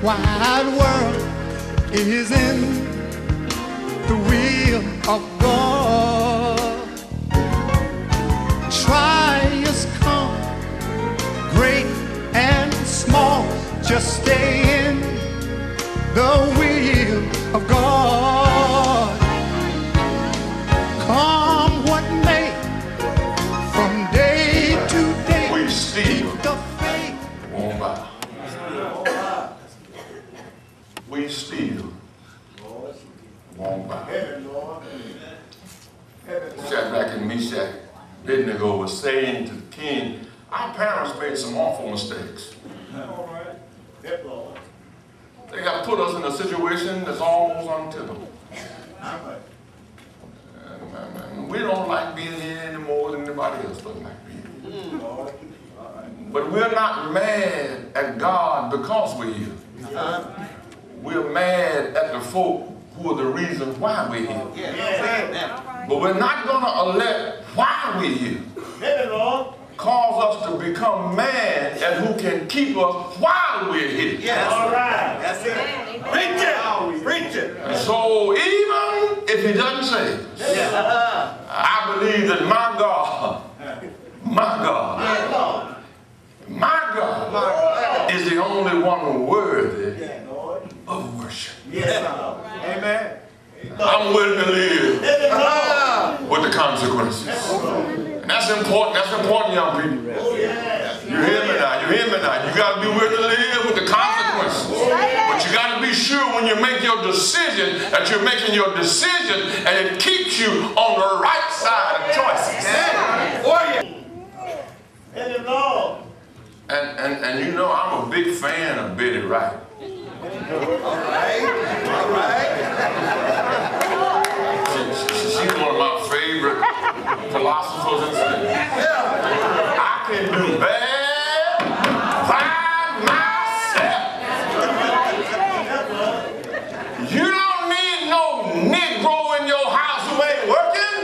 wide world is in the will of God. Trials come, great and small, just stay in the will of God. Come what may, from day to day, we still the faith won't bow. We still won't bow. Shadrach and Meshach, Abednego was saying to the king, our parents made some awful mistakes. They got put us in a situation that's almost untenable. And we don't like being here any more than anybody else doesn't like being here. But we're not mad at God because we're here. We're mad at the folk who are the reason why we're here. But we're not going to let why we're here cause us to become mad at who can keep us while we're here. Yes. All right. That's it. Preach it. Preach it. And so even if he doesn't say it, I believe that my God is the only one worthy of worship. Amen. I'm willing to live with the consequences. And that's important. That's important, young people. You hear me now? You hear me now? You got to be willing to live with the consequences. But you got to be sure when you make your decision that you're making your decision and it keeps you on the right side of choices. And you know, I'm a big fan of Betty Wright. She's one of my favorite philosophers and stuff. I can do bad by myself. You don't need no Negro in your house who ain't working.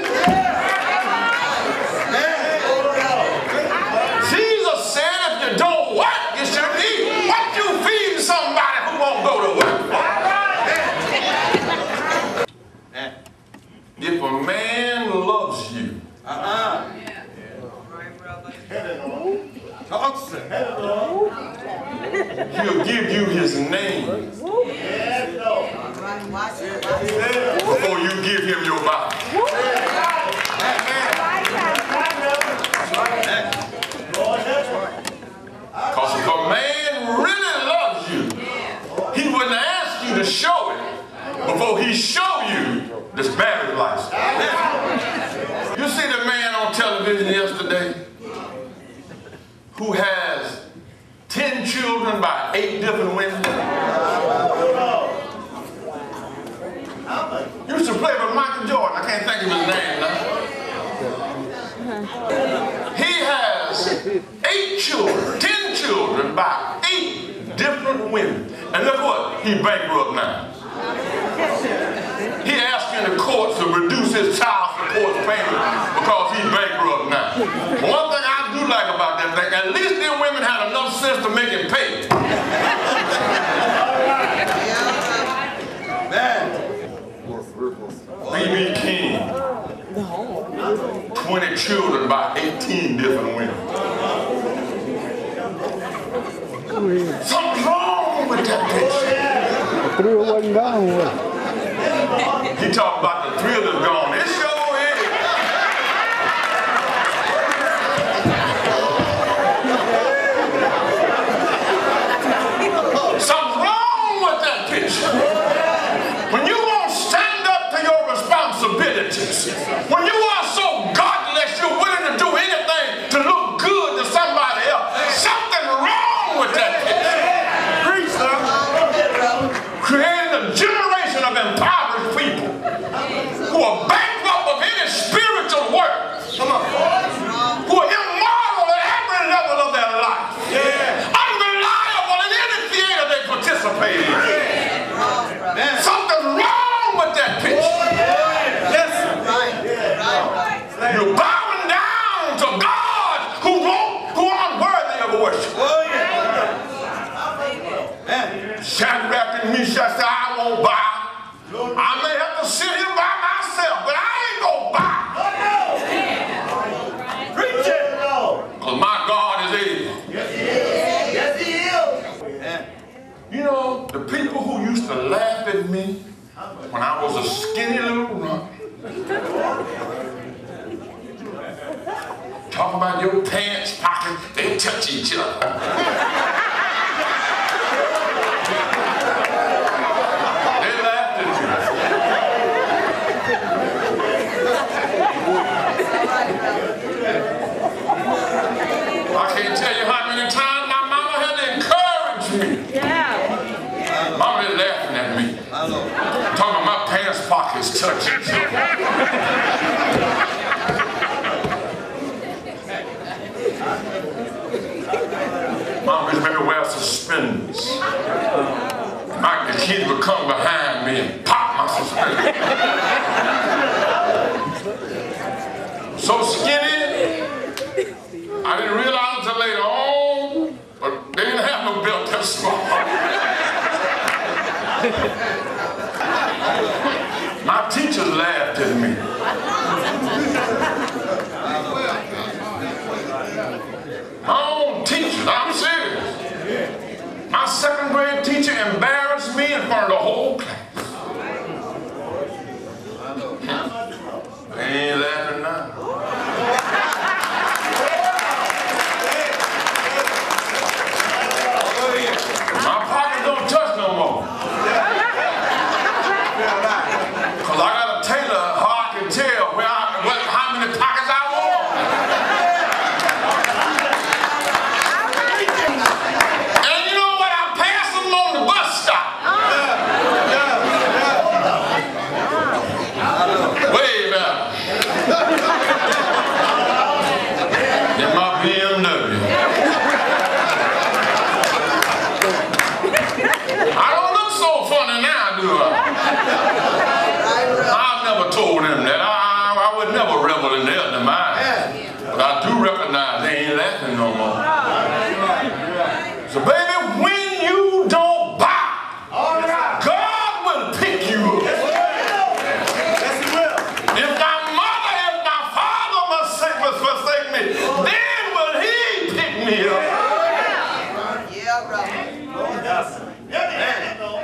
Jesus said if you don't work, you should eat. What you feed somebody who won't go to work? If a man loves you, he'll give you his name before you give him your body. Because if a man really loves you, he wouldn't ask you to show it before he show you this marriage life. You see the man on television yesterday who has 10 children by 8 different women? Used to play with Michael Jordan. I can't think of his name now. He has 8 children, 10 children by 8 different women. And look what? He's bankrupt now. He asked in the court to reduce his child support payment because he's bankrupt now. One thing I do like about that thing, at least them women had enough sense to make him pay. B.B. King, 20 children by 18 different women. Something's wrong with that picture. Thrill wasn't gone with. He talked about the thrill is gone. It sure is. Something's wrong with that picture. When you won't stand up to your responsibilities, when you are so godless, you're willing to do anything to look good to somebody else, something's wrong with that picture. Creating a generation of impoverished people who are bankrupt of any spiritual work, who are immoral at every level of their life, unreliable in any theater they participate in. Something's wrong with that picture. when I was a skinny little runt. Talk about your pants pockets, they touch each other. They laughed at me. I can't tell you how many times my mama had to encourage me. Yeah. Mama is laughing at me. Talking about my pants pockets touching. Mama used to make me wear suspenders. The kids would come behind me and pop my suspenders. So skinny, I didn't realize until later on, but they didn't have no belt that small. My teachers laughed at me. My own teachers, I'm serious. My second grade teacher embarrassed me in front of the whole class. They ain't laughing now. My pockets don't touch no more. Because I got a tailor how I can tell how many pockets I want. And you know what? I pass them on the bus stop. Way back. In my BMW. I don't look so funny now, do I? I've never told them that. I would never revel in their demise. But I do recognize they ain't laughing no more. So baby, when you don't bow, God will pick you up. If my mother, if my father must forsake me, then will he pick me up.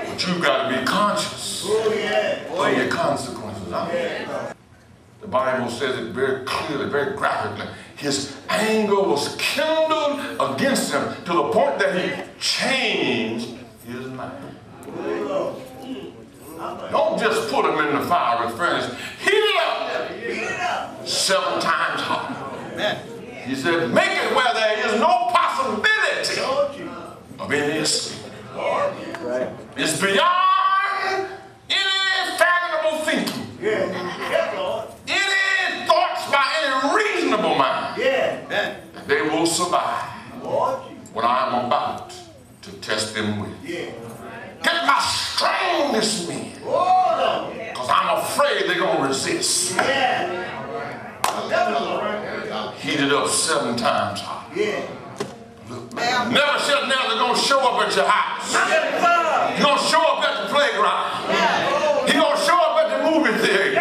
But you've got to be conscious of your consequences. The Bible says it very clearly, very graphically. His anger was kindled against him to the point that he changed his mind. Don't just put him in the fiery furnace. Heat it up 7 times hotter. He said, make it where there is no possibility of any escape. It's beyond any fathomable thinking. Any thoughts by any reasonable mind. They will survive what I'm about to test them with. Get my strongest men, because I'm afraid they're going to resist. Heat it up 7 times hot. Never said they're going to show up at your house. He's going to show up at the playground. He's going to show up at the movie theater.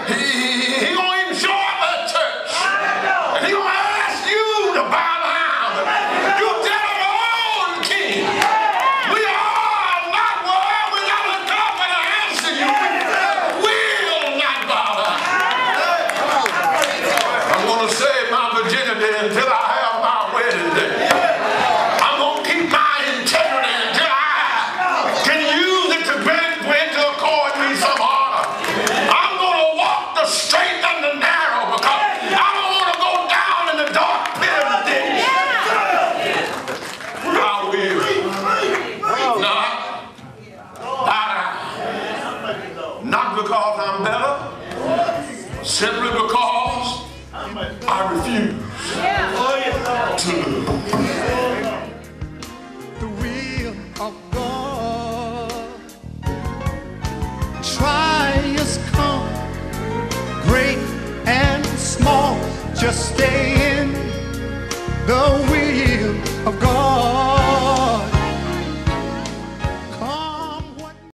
He's going to even show up at church. And he's going to ask you to bow down. You tell him, oh, King, we are not where we got to come and answer you. We will not bow down. I'm going to save my virginity until I have my wedding day. I'm going to keep my integrity until I can use it to bring to accord me some honor. I'm going to walk the straight and the narrow because I don't want to go down in the dark pit of the ditch. I will not bow down. Not because I'm better, simply because I refuse to lose. The will of God. Trials come, great and small. Just stay in the will of God.